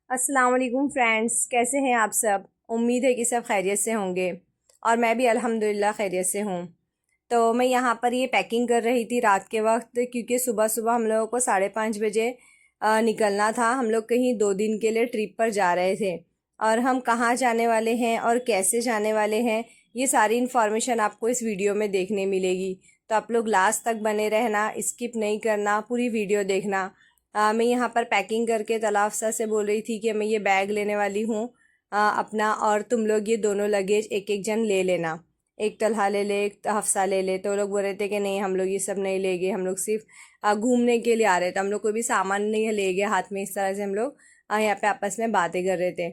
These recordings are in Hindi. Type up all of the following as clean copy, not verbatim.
अस्सलाम वालेकुम फ्रेंड्स, कैसे हैं आप सब। उम्मीद है कि सब खैरियत से होंगे और मैं भी अल्हम्दुलिल्लाह खैरियत से हूँ। तो मैं यहाँ पर ये पैकिंग कर रही थी रात के वक्त, क्योंकि सुबह सुबह हम लोगों को 5:30 बजे निकलना था। हम लोग कहीं 2 दिन के लिए ट्रिप पर जा रहे थे और हम कहाँ जाने वाले हैं और कैसे जाने वाले हैं, ये सारी इन्फॉर्मेशन आपको इस वीडियो में देखने मिलेगी। तो आप लोग लास्ट तक बने रहना, स्किप नहीं करना, पूरी वीडियो देखना। मैं यहाँ पर पैकिंग करके तलाफ्सा से बोल रही थी कि मैं ये बैग लेने वाली हूँ अपना, और तुम लोग ये दोनों लगेज एक एक जन ले लेना। एक तलहा ले ले, एक हफ्सा ले ले। तो वो लोग बोल रहे थे कि नहीं, हम लोग ये सब नहीं लेंगे, हम लोग सिर्फ घूमने के लिए आ रहे थे, हम लोग कोई भी सामान नहीं ले गए हाथ में। इस तरह से हम लोग यहाँ पे आपस में बातें कर रहे थे।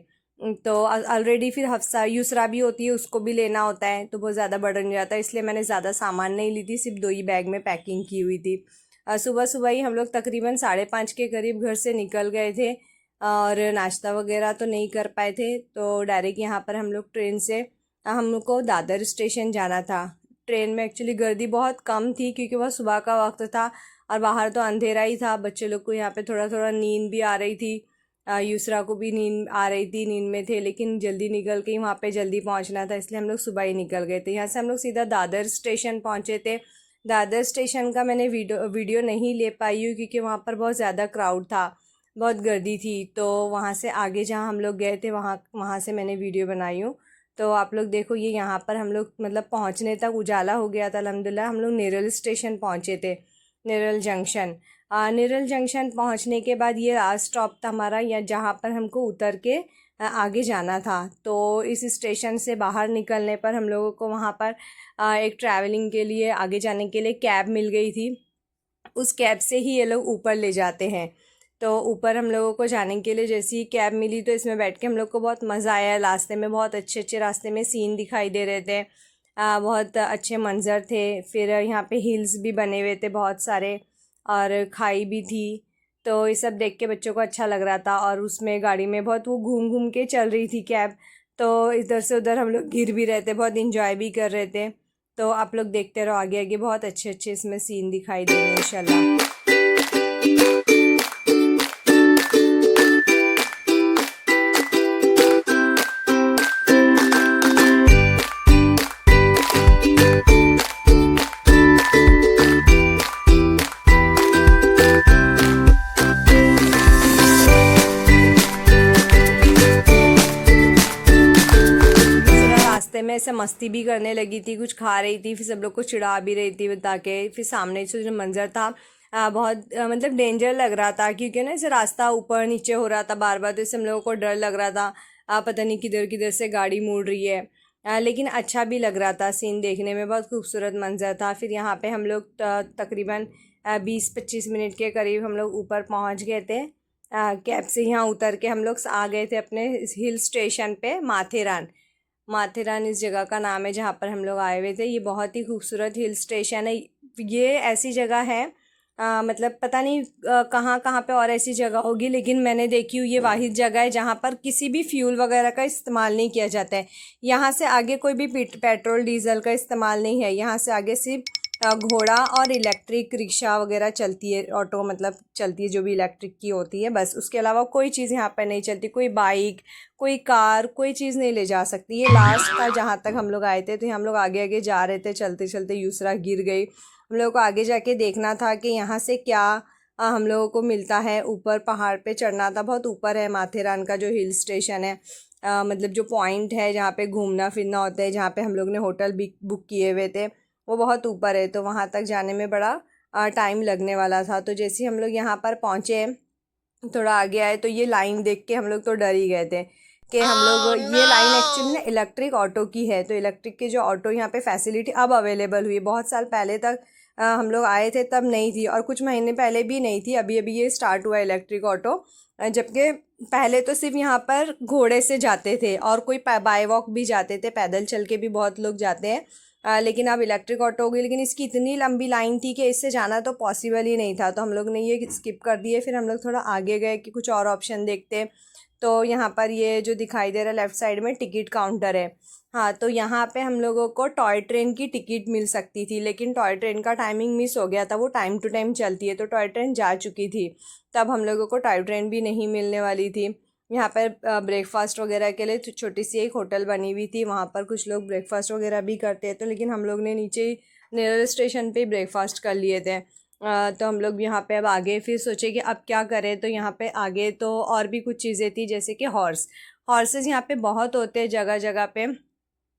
तो ऑलरेडी फिर हफ्सा यूसरा भी होती है, उसको भी लेना होता है, तो बहुत ज़्यादा बर्डन हो जाता है, इसलिए मैंने ज़्यादा सामान नहीं ली थी, सिर्फ 2 ही बैग में पैकिंग की हुई थी। सुबह सुबह ही हम लोग तकरीबन 5:30 के करीब घर से निकल गए थे और नाश्ता वगैरह तो नहीं कर पाए थे। तो डायरेक्ट यहाँ पर हम लोग ट्रेन से हमको दादर स्टेशन जाना था। ट्रेन में एक्चुअली गर्दी बहुत कम थी, क्योंकि वह सुबह का वक्त था और बाहर तो अंधेरा ही था। बच्चे लोग को यहाँ पे थोड़ा थोड़ा नींद भी आ रही थी, यूसरा को भी नींद आ रही थी, नींद में थे, लेकिन जल्दी निकल के वहाँ पे जल्दी पहुँचना था, इसलिए हम लोग सुबह ही निकल गए थे। यहाँ से हम लोग सीधा दादर स्टेशन पहुँचे थे। दादर स्टेशन का मैंने वीडियो नहीं ले पाई हूँ, क्योंकि वहाँ पर बहुत ज़्यादा क्राउड था, बहुत गर्दी थी। तो वहाँ से आगे जहाँ हम लोग गए थे, वहाँ वहाँ से मैंने वीडियो बनाई हूँ। तो आप लोग देखो, ये यहाँ पर हम लोग मतलब पहुँचने तक उजाला हो गया था अल्हम्दुलिल्लाह। हम लोग नेरल स्टेशन पहुँचे थे, नेरल जंक्शन। नेरल जंक्शन पहुँचने के बाद ये लास्ट स्टॉप था हमारा, या जहाँ पर हमको उतर के आगे जाना था। तो इस स्टेशन से बाहर निकलने पर हम लोगों को वहाँ पर एक ट्रैवलिंग के लिए, आगे जाने के लिए कैब मिल गई थी। उस कैब से ही ये लोग ऊपर ले जाते हैं। तो ऊपर हम लोगों को जाने के लिए जैसी ही कैब मिली, तो इसमें बैठ के हम लोग को बहुत मज़ा आया। रास्ते में बहुत अच्छे अच्छे रास्ते में सीन दिखाई दे रहे थे, बहुत अच्छे मंज़र थे। फिर यहाँ पे हिल्स भी बने हुए थे बहुत सारे, और खाई भी थी। तो ये सब देख के बच्चों को अच्छा लग रहा था, और उसमें गाड़ी में बहुत वो घूम घूम के चल रही थी कैब। तो इधर से उधर हम लोग गिर भी रहे थे, बहुत इंजॉय भी कर रहे थे। तो आप लोग देखते रहो, आगे आगे बहुत अच्छे अच्छे इसमें सीन दिखाई देंगे इंशाल्लाह। रास्ते में ऐसे मस्ती भी करने लगी थी, कुछ खा रही थी, फिर सब लोग को चिढ़ा भी रही थी बता के। फिर सामने से जो मंजर था, बहुत मतलब डेंजर लग रहा था, क्योंकि ना ऐसे रास्ता ऊपर नीचे हो रहा था बार बार, तो इससे हम लोगों को डर लग रहा था। पता नहीं किधर किधर से गाड़ी मुड़ रही है। लेकिन अच्छा भी लग रहा था, सीन देखने में बहुत खूबसूरत मंजर था। फिर यहाँ पे हम लोग तकरीबन 20-25 मिनट के करीब हम लोग ऊपर पहुँच गए थे। कैब से यहाँ उतर के हम लोग आ गए थे अपने हिल स्टेशन पे, माथेरान। माथेरान इस जगह का नाम है जहाँ पर हम लोग आए हुए थे। ये बहुत ही खूबसूरत हिल स्टेशन है। ये ऐसी जगह है, मतलब पता नहीं कहाँ कहाँ पे और ऐसी जगह होगी, लेकिन मैंने देखी हुई ये वाहिद जगह है जहाँ पर किसी भी फ्यूल वगैरह का इस्तेमाल नहीं किया जाता है। यहाँ से आगे कोई भी पेट्रोल डीजल का इस्तेमाल नहीं है। यहाँ से आगे सिर्फ घोड़ा और इलेक्ट्रिक रिक्शा वगैरह चलती है, ऑटो मतलब चलती है जो भी इलेक्ट्रिक की होती है, बस। उसके अलावा कोई चीज़ यहाँ पर नहीं चलती, कोई बाइक, कोई कार, कोई चीज़ नहीं ले जा सकती। ये लास्ट था जहाँ तक हम लोग आए थे। तो हम लोग आगे आगे जा रहे थे, चलते चलते यूसरा गिर गई। हम लोगों को आगे जाके देखना था कि यहाँ से क्या हम लोगों को मिलता है। ऊपर पहाड़ पे चढ़ना था, बहुत ऊपर है माथेरान का जो हिल स्टेशन है। मतलब जो पॉइंट है जहाँ पे घूमना फिरना होता है, जहाँ पे हम लोग ने होटल भी बुक किए हुए थे, वो बहुत ऊपर है। तो वहाँ तक जाने में बड़ा टाइम लगने वाला था। तो जैसे ही हम लोग यहाँ पर पहुँचे, थोड़ा आगे आए, तो ये लाइन देख के हम लोग तो डर ही गए थे कि हम लोग ये लाइन एक्चुअली ना इलेक्ट्रिक ऑटो की है। तो इलेक्ट्रिक के जो ऑटो यहाँ पे फैसिलिटी अब अवेलेबल हुई है, बहुत साल पहले तक हम लोग आए थे तब नहीं थी, और कुछ महीने पहले भी नहीं थी। अभी अभी ये स्टार्ट हुआ इलेक्ट्रिक ऑटो। जबकि पहले तो सिर्फ यहाँ पर घोड़े से जाते थे, और कोई बाय वॉक भी जाते थे, पैदल चल के भी बहुत लोग जाते हैं। लेकिन अब इलेक्ट्रिक ऑटो हो गई, लेकिन इसकी इतनी लंबी लाइन थी कि इससे जाना तो पॉसिबल ही नहीं था। तो हम लोग ने ये स्किप कर दिए। फिर हम लोग थोड़ा आगे गए कि कुछ और ऑप्शन देखते। तो यहाँ पर ये जो दिखाई दे रहा है लेफ़्ट साइड में, टिकट काउंटर है। हाँ, तो यहाँ पे हम लोगों को टॉय ट्रेन की टिकट मिल सकती थी, लेकिन टॉय ट्रेन का टाइमिंग मिस हो गया था। वो टाइम टू टाइम चलती है, तो टॉय ट्रेन जा चुकी थी, तब हम लोगों को टॉय ट्रेन भी नहीं मिलने वाली थी। यहाँ पर ब्रेकफास्ट वगैरह के लिए छोटी सी एक होटल बनी हुई थी, वहाँ पर कुछ लोग ब्रेकफास्ट वगैरह भी करते हैं, तो लेकिन हम लोग ने नीचे ही नेरल स्टेशन पे ब्रेकफास्ट कर लिए थे। तो हम लोग यहाँ पे अब आगे फिर सोचे कि अब क्या करें, तो यहाँ पे आगे तो और भी कुछ चीज़ें थी, जैसे कि हॉर्सेस यहाँ पे बहुत होते हैं जगह जगह पे।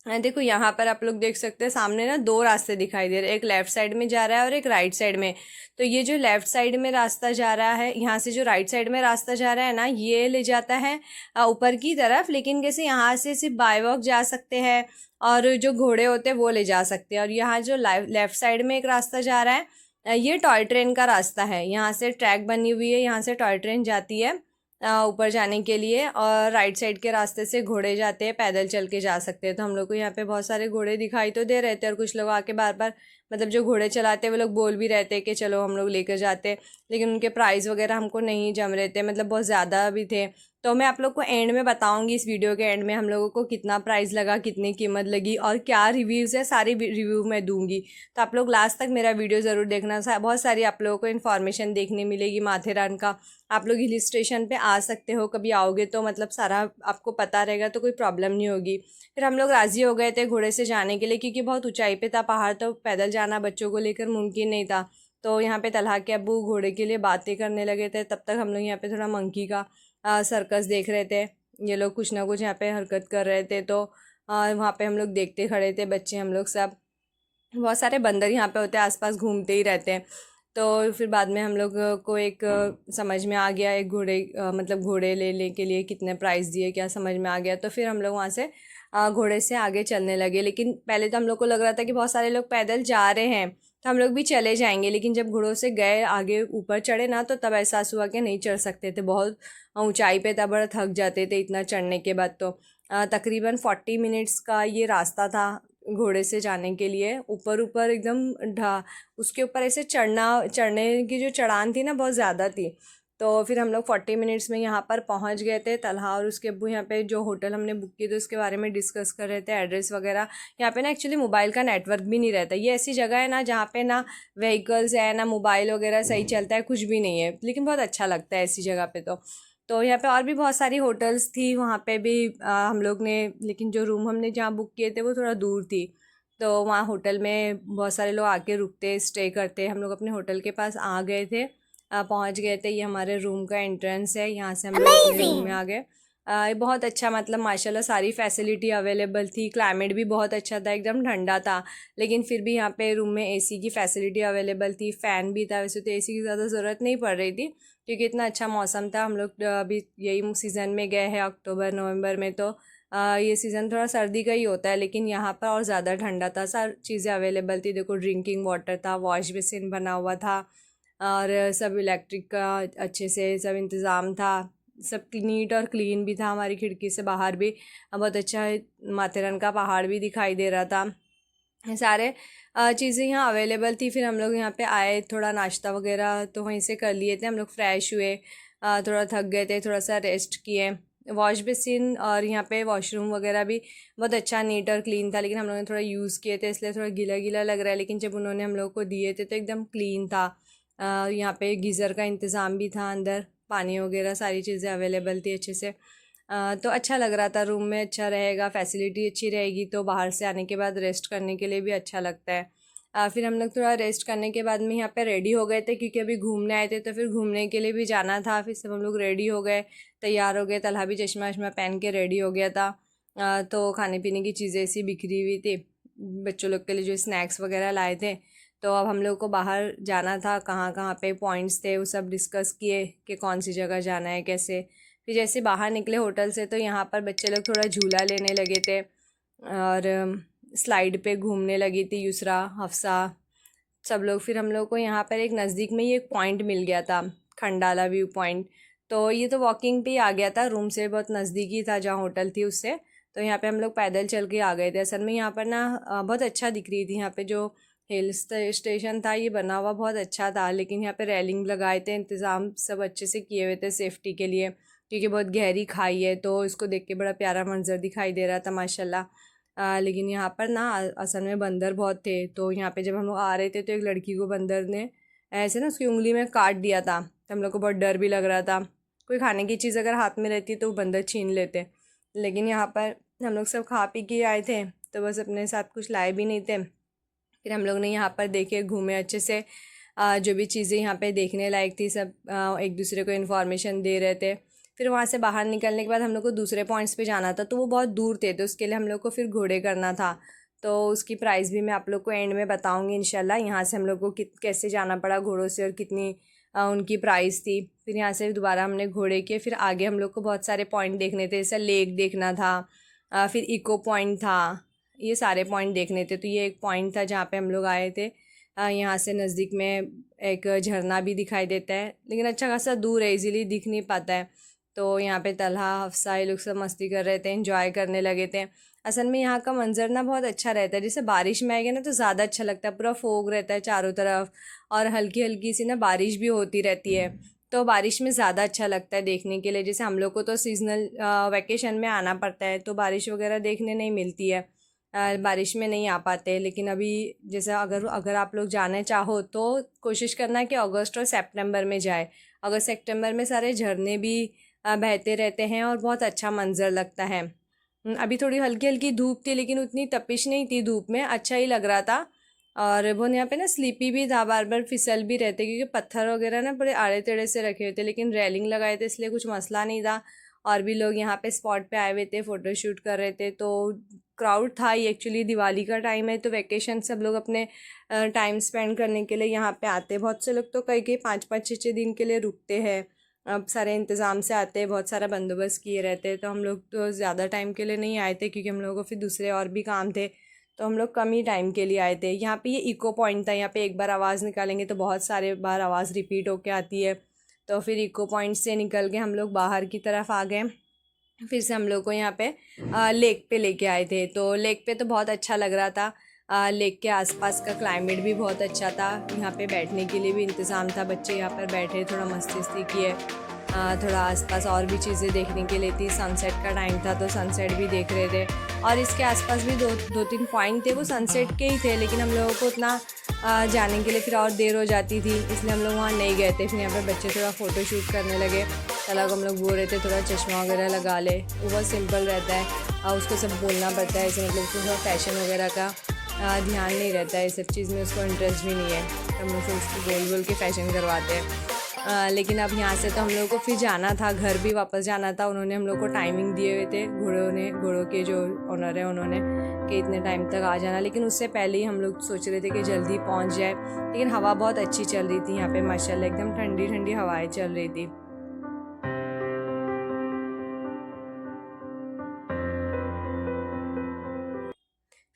देखो यहाँ पर आप लोग देख सकते हैं, सामने ना दो रास्ते दिखाई दे रहे हैं, एक लेफ़्ट साइड में जा रहा है और एक राइट साइड में। तो ये जो लेफ़्ट साइड में रास्ता जा रहा है, यहाँ से जो राइट साइड में रास्ता जा रहा है ना, ये ले जाता है ऊपर की तरफ, लेकिन कैसे यहाँ से सिर्फ बाय वॉक जा सकते हैं और जो घोड़े होते हैं वो ले जा सकते हैं। और यहाँ जो लेफ़्ट साइड में एक रास्ता जा रहा है, ये टॉय ट्रेन का रास्ता है, यहाँ से ट्रैक बनी हुई है, यहाँ से टॉय ट्रेन जाती है ऊपर जाने के लिए। और राइट साइड के रास्ते से घोड़े जाते हैं, पैदल चल के जा सकते हैं। तो हम लोग को यहाँ पे बहुत सारे घोड़े दिखाई तो दे रहे थे, और कुछ लोग आके बार बार मतलब जो घोड़े चलाते हैं वो लोग बोल भी रहते हैं कि चलो हम लोग लेकर जाते हैं, लेकिन उनके प्राइस वगैरह हमको नहीं जम रहे थे, मतलब बहुत ज़्यादा भी थे। तो मैं आप लोग को एंड में बताऊंगी, इस वीडियो के एंड में हम लोगों को कितना प्राइस लगा, कितनी कीमत लगी और क्या रिव्यूज़ है, सारी रिव्यू मैं दूंगी। तो आप लोग लास्ट तक मेरा वीडियो ज़रूर देखना, बहुत सारी आप लोगों को इन्फॉर्मेशन देखने मिलेगी माथेरान का। आप लोग हिल स्टेशन पे आ सकते हो, कभी आओगे तो मतलब सारा आपको पता रहेगा, तो कोई प्रॉब्लम नहीं होगी। फिर हम लोग राज़ी हो गए थे घोड़े से जाने के लिए, क्योंकि बहुत ऊंचाई पे था पहाड़, तो पैदल जाना बच्चों को लेकर मुमकिन नहीं था। तो यहाँ पे तलहा के अब्बू घोड़े के लिए बातें करने लगे थे, तब तक हम लोग यहाँ पे थोड़ा मंकी का सर्कस देख रहे थे। ये लोग कुछ ना कुछ यहाँ पे हरकत कर रहे थे, तो वहाँ पे हम लोग देखते खड़े थे, बच्चे हम लोग सब। बहुत सारे बंदर यहाँ पे होते हैं, आसपास घूमते ही रहते हैं। तो फिर बाद में हम लोग को एक समझ में आ गया, एक घोड़े मतलब घोड़े लेने के लिए कितने प्राइस दिए, क्या समझ में आ गया। तो फिर हम लोग वहाँ से घोड़े से आगे चलने लगे। लेकिन पहले तो हम लोग को लग रहा था कि बहुत सारे लोग पैदल जा रहे हैं तो हम लोग भी चले जाएंगे, लेकिन जब घोड़ों से गए आगे ऊपर चढ़े ना, तो तब एहसास हुआ कि नहीं चढ़ सकते थे, बहुत ऊंचाई पे था, बड़ा थक जाते थे इतना चढ़ने के बाद। तो तकरीबन 40 मिनट्स का ये रास्ता था घोड़े से जाने के लिए, ऊपर ऊपर एकदम ढा उसके ऊपर ऐसे चढ़ने की जो चढ़ान थी ना, बहुत ज़्यादा थी। तो फिर हम लोग 40 मिनट्स में यहाँ पर पहुँच गए थे। तलहा और उसके अब्बू यहाँ पे जो होटल हमने बुक किए थे उसके बारे में डिस्कस कर रहे थे, एड्रेस वगैरह। यहाँ पे ना एक्चुअली मोबाइल का नेटवर्क भी नहीं रहता, ये ऐसी जगह है ना जहाँ पे ना व्हीकल्स है ना मोबाइल वगैरह सही चलता है, कुछ भी नहीं है, लेकिन बहुत अच्छा लगता है ऐसी जगह पे। तो यहाँ पे और भी बहुत सारी होटल्स थी, वहाँ पे भी हम लोग ने, लेकिन जो रूम हमने जहाँ बुक किए थे वो थोड़ा दूर थी। तो वहाँ होटल में बहुत सारे लोग आके रुकते स्टे करते, हम लोग अपने होटल के पास आ गए थे, पहुँच गए थे। ये हमारे रूम का एंट्रेंस है, यहाँ से हम लोग अपने रूम में आ गए। ये बहुत अच्छा, मतलब माशाल्लाह सारी फैसिलिटी अवेलेबल थी, क्लाइमेट भी बहुत अच्छा था, एकदम ठंडा था, लेकिन फिर भी यहाँ पे रूम में एसी की फैसिलिटी अवेलेबल थी, फ़ैन भी था। वैसे तो एसी की ज़्यादा ज़रूरत नहीं पड़ रही थी, क्योंकि इतना अच्छा मौसम था। हम लोग अभी यही सीज़न में गए हैं, अक्टूबर नवंबर में, तो ये सीज़न थोड़ा सर्दी का ही होता है, लेकिन यहाँ पर और ज़्यादा ठंडा था। सारी चीज़ें अवेलेबल थी, देखो ड्रिंकिंग वाटर था, वॉश बेसिन बना हुआ था, और सब इलेक्ट्रिक का अच्छे से सब इंतज़ाम था, सब नीट और क्लीन भी था। हमारी खिड़की से बाहर भी बहुत अच्छा माथेरन का पहाड़ भी दिखाई दे रहा था। ये सारे चीज़ें यहाँ अवेलेबल थी। फिर हम लोग यहाँ पे आए, थोड़ा नाश्ता वगैरह तो वहीं से कर लिए थे, हम लोग फ्रेश हुए, थोड़ा थक गए थे, थोड़ा सा रेस्ट किए। वॉश बेसिन और यहाँ पे वॉशरूम वगैरह भी बहुत अच्छा नीट और क्लीन था, लेकिन हम लोगों ने थोड़ा यूज़ किए थे इसलिए थोड़ा गीला गीला लग रहा है, लेकिन जब उन्होंने हम लोग को दिए थे तो एकदम क्लीन था। यहाँ पे गीज़र का इंतज़ाम भी था, अंदर पानी वगैरह सारी चीज़ें अवेलेबल थी अच्छे से। तो अच्छा लग रहा था, रूम में अच्छा रहेगा, फैसिलिटी अच्छी रहेगी, तो बाहर से आने के बाद रेस्ट करने के लिए भी अच्छा लगता है। फिर हम लोग थोड़ा रेस्ट करने के बाद में यहाँ पे रेडी हो गए थे, क्योंकि अभी घूमने आए थे तो फिर घूमने के लिए भी जाना था। फिर सब हम लोग रेडी हो गए, तैयार हो गए, तलहा भी चश्मा वश्मा पहन के रेडी हो गया था। तो खाने पीने की चीज़ें ऐसी बिखरी हुई थी, बच्चों लोग के लिए जो स्नैक्स वगैरह लाए थे। तो अब हम लोग को बाहर जाना था, कहाँ कहाँ पे पॉइंट्स थे वो सब डिस्कस किए कि कौन सी जगह जाना है कैसे। फिर जैसे बाहर निकले होटल से, तो यहाँ पर बच्चे लोग थोड़ा झूला लेने लगे थे, और स्लाइड पे घूमने लगी थी युसरा, हफ्सा, सब लोग। फिर हम लोग को यहाँ पर एक नज़दीक में ही एक पॉइंट मिल गया था, खंडाला व्यू पॉइंट। तो ये तो वॉकिंग पे ही आ गया था, रूम से बहुत नज़दीकी था जहाँ होटल थी उससे। तो यहाँ पे हम लोग पैदल चल के आ गए थे। असल में यहाँ पर ना बहुत अच्छा दिख रही थी, यहाँ पे जो हिल स्टेशन था ये बना हुआ बहुत अच्छा था, लेकिन यहाँ पे रेलिंग लगाए थे, इंतज़ाम सब अच्छे से किए हुए थे सेफ्टी के लिए, क्योंकि बहुत गहरी खाई है, तो इसको देख के बड़ा प्यारा मंजर दिखाई दे रहा था माशाल्लाह। लेकिन यहाँ पर ना असल में बंदर बहुत थे। तो यहाँ पे जब हम लोग आ रहे थे तो एक लड़की को बंदर ने ऐसे ना उसकी उंगली में काट दिया था, तो हम लोग को बहुत डर भी लग रहा था। कोई खाने की चीज़ अगर हाथ में रहती है तो वो बंदर छीन लेते। लेकिन यहाँ पर हम लोग सब खा पी के आए थे, तो बस अपने साथ कुछ लाए भी नहीं थे। फिर हम लोग ने यहाँ पर देखे, घूमे अच्छे से। जो भी चीज़ें यहाँ पे देखने लायक थी सब एक दूसरे को इन्फॉर्मेशन दे रहे थे। फिर वहाँ से बाहर निकलने के बाद हम लोग को दूसरे पॉइंट्स पे जाना था, तो वो बहुत दूर थे, तो उसके लिए हम लोग को फिर घोड़े करना था। तो उसकी प्राइस भी मैं आप लोग को एंड में बताऊँगी इंशाल्लाह। यहाँ से हम लोग को कैसे जाना पड़ा घोड़ों से और कितनी उनकी प्राइस थी। फिर यहाँ से दोबारा हमने घोड़े किए। फिर आगे हम लोग को बहुत सारे पॉइंट देखने थे, जैसे लेक देखना था, फिर इको पॉइंट था, ये सारे पॉइंट देखने थे। तो ये एक पॉइंट था जहाँ पे हम लोग आए थे। यहाँ से नज़दीक में एक झरना भी दिखाई देता है, लेकिन अच्छा खासा दूर है, इजीली दिख नहीं पाता है। तो यहाँ पे तलहा, हफ्सा, ये लोग सब मस्ती कर रहे थे, एंजॉय करने लगे थे। असल में यहाँ का मंजर ना बहुत अच्छा रहता है, जैसे बारिश में आएगा ना तो ज़्यादा अच्छा लगता है, पूरा फोग रहता है चारों तरफ, और हल्की हल्की सी ना बारिश भी होती रहती है। तो बारिश में ज़्यादा अच्छा लगता है देखने के लिए। जैसे हम लोग को तो सीजनल वैकेशन में आना पड़ता है, तो बारिश वगैरह देखने नहीं मिलती है, बारिश में नहीं आ पाते। लेकिन अभी जैसे अगर अगर आप लोग जाना चाहो तो कोशिश करना कि अगस्त और सितंबर में जाए। अगस्त सितंबर में सारे झरने भी बहते रहते हैं और बहुत अच्छा मंजर लगता है। अभी थोड़ी हल्की हल्की धूप थी, लेकिन उतनी तपिश नहीं थी धूप में, अच्छा ही लग रहा था। और वो यहाँ पे ना स्लीपी भी था, बार बार फिसल भी रहते, क्योंकि पत्थर वगैरह ना बड़े आड़े टेढ़े से रखे हुए थे, लेकिन रेलिंग लगाए थे इसलिए कुछ मसला नहीं था। और भी लोग यहाँ पे स्पॉट पे आए हुए थे, फ़ोटो शूट कर रहे थे। तो क्राउड था ही, एक्चुअली दिवाली का टाइम है तो वैकेशन सब लोग अपने टाइम स्पेंड करने के लिए यहाँ पे आते हैं। बहुत से लोग तो कई कई 5-5 6-6 दिन के लिए रुकते हैं। अब सारे इंतज़ाम से आते हैं, बहुत सारा बंदोबस्त किए रहते हैं। तो हम लोग तो ज़्यादा टाइम के लिए नहीं आए थे, क्योंकि हम लोगों को फिर दूसरे और भी काम थे, तो हम लोग कम ही टाइम के लिए आए थे। यहाँ पे ये इको पॉइंट था, यहाँ पे एक बार आवाज़ निकालेंगे तो बहुत सारे बार आवाज़ रिपीट होके आती है। तो फिर इको पॉइंट से निकल के हम लोग बाहर की तरफ आ गए। फिर से हम लोग को यहाँ पे लेक पे लेके आए थे। तो लेक पे तो बहुत अच्छा लग रहा था। लेक के आसपास का क्लाइमेट भी बहुत अच्छा था, यहाँ पे बैठने के लिए भी इंतज़ाम था, बच्चे यहाँ पर बैठे थोड़ा मस्ती किए। थोड़ा आसपास और भी चीज़ें देखने के लिए थी। सनसेट का टाइम था तो सनसेट भी देख रहे थे। और इसके आसपास भी दो तीन पॉइंट थे, वो सनसेट के ही थे, लेकिन हम लोगों को उतना जाने के लिए फिर और देर हो जाती थी, इसलिए हम लोग वहाँ नहीं गए थे। फिर यहाँ पे बच्चे थोड़ा फ़ोटो शूट करने लगे। तला को हम लोग बोल रहे थे थोड़ा चश्मा वगैरह लगा ले, वो बहुत सिंपल रहता है और उसको सब बोलना पड़ता है, ऐसे मतलब उसको थोड़ा फैशन वगैरह का ध्यान नहीं रहता है, ये सब चीज़ में उसको इंटरेस्ट भी नहीं है, तो हम लोग फिर उसको बोल के फ़ैशन करवाते हैं। लेकिन अब यहाँ से तो हम लोग को फिर जाना था, घर भी वापस जाना था। उन्होंने हम लोग को टाइमिंग दिए हुए थे, घोड़ों के जो ओनर है उन्होंने, कि इतने टाइम तक आ जाना। लेकिन उससे पहले ही हम लोग सोच रहे थे कि जल्दी पहुँच जाए, लेकिन हवा बहुत अच्छी चल रही थी यहाँ पे माशाल्लाह, एकदम ठंडी ठंडी हवाएं चल रही थी।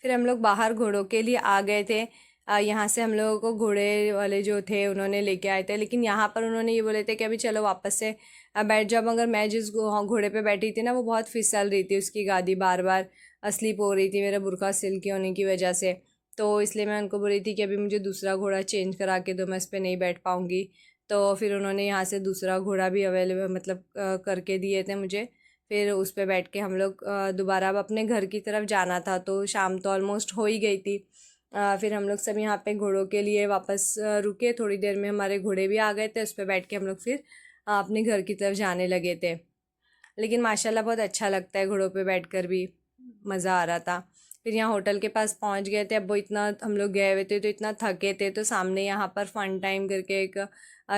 फिर हम लोग बाहर घोड़ों के लिए आ गए थे। यहाँ से हम लोगों को घोड़े वाले जो थे उन्होंने लेके आए थे, लेकिन यहाँ पर उन्होंने ये बोले थे कि अभी चलो वापस से बैठ जाओ। मगर मैं जिस घोड़े पे बैठी थी ना, वो बहुत फिसल रही थी, उसकी गादी बार बार स्लिप हो रही थी मेरा बुर्का सिल्की होने की वजह से। तो इसलिए मैं उनको बोल रही थी कि अभी मुझे दूसरा घोड़ा चेंज करा के दो, मैं इस पर नहीं बैठ पाऊँगी। तो फिर उन्होंने यहाँ से दूसरा घोड़ा भी अवेलेबल मतलब करके दिए थे मुझे। फिर उस पे बैठ के हम लोग दोबारा अब अपने घर की तरफ जाना था, तो शाम तो ऑलमोस्ट हो ही गई थी। फिर हम लोग सब यहाँ पे घोड़ों के लिए वापस रुके, थोड़ी देर में हमारे घोड़े भी आ गए थे, उस पर बैठ के हम लोग फिर अपने घर की तरफ जाने लगे थे। लेकिन माशाल्लाह बहुत अच्छा लगता है घोड़ों पे बैठकर भी, मज़ा आ रहा था। फिर यहाँ होटल के पास पहुँच गए थे। अब वो इतना हम लोग गए हुए थे तो इतना थके थे, तो सामने यहाँ पर फ़न टाइम करके एक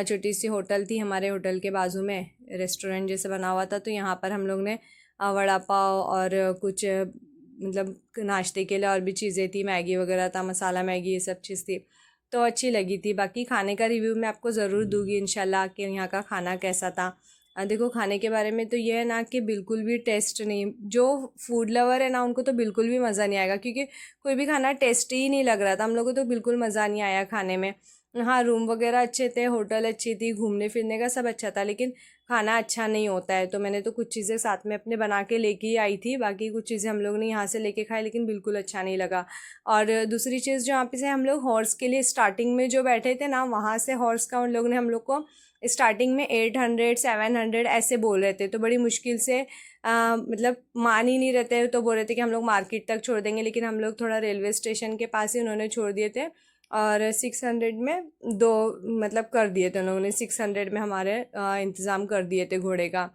छोटी सी होटल थी, हमारे होटल के बाजू में रेस्टोरेंट जैसे बना हुआ था। तो यहाँ पर हम लोग ने वड़ा पाव और कुछ मतलब नाश्ते के लिए और भी चीज़ें थी, मैगी वगैरह था, मसाला मैगी, ये सब चीज़ थी, तो अच्छी लगी थी। बाकी खाने का रिव्यू मैं आपको ज़रूर दूंगी इंशाल्लाह कि यहाँ का खाना कैसा था। देखो खाने के बारे में तो ये है ना कि बिल्कुल भी टेस्ट नहीं, जो फूड लवर है ना उनको तो बिल्कुल भी मज़ा नहीं आएगा, क्योंकि कोई भी खाना टेस्टी ही नहीं लग रहा था। हम लोगों को तो बिल्कुल मज़ा नहीं आया खाने में। हाँ, रूम वगैरह अच्छे थे, होटल अच्छी थी, घूमने फिरने का सब अच्छा था, लेकिन खाना अच्छा नहीं होता है। तो मैंने तो कुछ चीज़ें साथ में अपने बना के लेके ही आई थी, बाकी कुछ चीज़ें हम लोग ने यहाँ से लेके खाई, लेकिन बिल्कुल अच्छा नहीं लगा। और दूसरी चीज़ जो यहाँ पे से हम लोग हॉर्स के लिए स्टार्टिंग में जो बैठे थे ना, वहाँ से हॉर्स का उन लोग ने हम लोग को स्टार्टिंग में 800-700 ऐसे बोल रहे थे। तो बड़ी मुश्किल से मतलब मान ही नहीं रहते, तो बोल रहे थे कि हम लोग मार्केट तक छोड़ देंगे, लेकिन हम लोग थोड़ा रेलवे स्टेशन के पास ही उन्होंने छोड़ दिए थे। और 600 में दो मतलब कर दिए थे उन लोगों ने, 600 में हमारे इंतज़ाम कर दिए थे घोड़े का।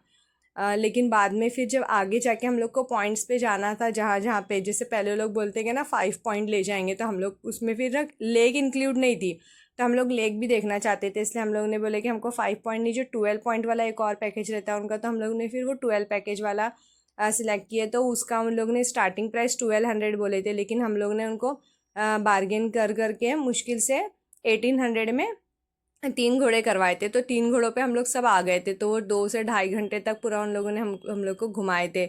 लेकिन बाद में फिर जब आगे जाके हम लोग को पॉइंट्स पे जाना था, जहाँ जहाँ पे जैसे पहले लोग बोलते हैं कि ना 5 पॉइंट ले जाएंगे, तो हम लोग उसमें फिर ना लेक इंक्लूड नहीं थी, तो हम लोग लेक भी देखना चाहते थे, इसलिए हम लोग ने बोले कि हमको 5 पॉइंट नहीं, जो 12 पॉइंट वाला एक और पैकेज रहता है उनका, तो हम लोग ने फिर वो 12 पैकेज वाला सिलेक्ट किया। तो उसका हम लोग ने स्टार्टिंग प्राइस 1200 बोले थे, लेकिन हम लोग ने उनको बार्गेन कर करके मुश्किल से 1800 में 3 घोड़े करवाए थे। तो 3 घोड़ों पे हम लोग सब आ गए थे, तो वो 2 से ढाई घंटे तक पूरा उन लोगों ने हम लोग को घुमाए थे।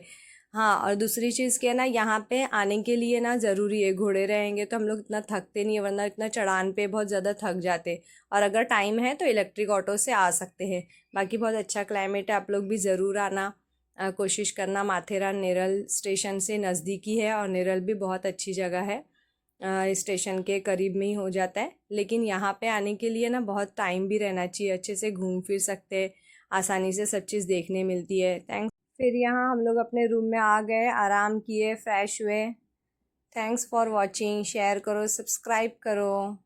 हाँ, और दूसरी चीज़ क्या है ना, यहाँ पे आने के लिए ना ज़रूरी है घोड़े रहेंगे तो हम लोग इतना थकते नहीं है, वरना इतना चढ़ान पे बहुत ज़्यादा थक जाते। और अगर टाइम है तो इलेक्ट्रिक ऑटो से आ सकते हैं। बाकी बहुत अच्छा क्लाइमेट है, आप लोग भी ज़रूर आना, कोशिश करना। माथेरान नेरल स्टेशन से नज़दीकी है, और नेरल भी बहुत अच्छी जगह है, स्टेशन के करीब में ही हो जाता है। लेकिन यहाँ पे आने के लिए ना बहुत टाइम भी रहना चाहिए, अच्छे से घूम फिर सकते हैं, आसानी से सब चीज़ देखने मिलती है। थैंक्स। फिर यहाँ हम लोग अपने रूम में आ गए, आराम किए, फ्रेश हुए। Thanks for watching. शेयर करो, सब्सक्राइब करो।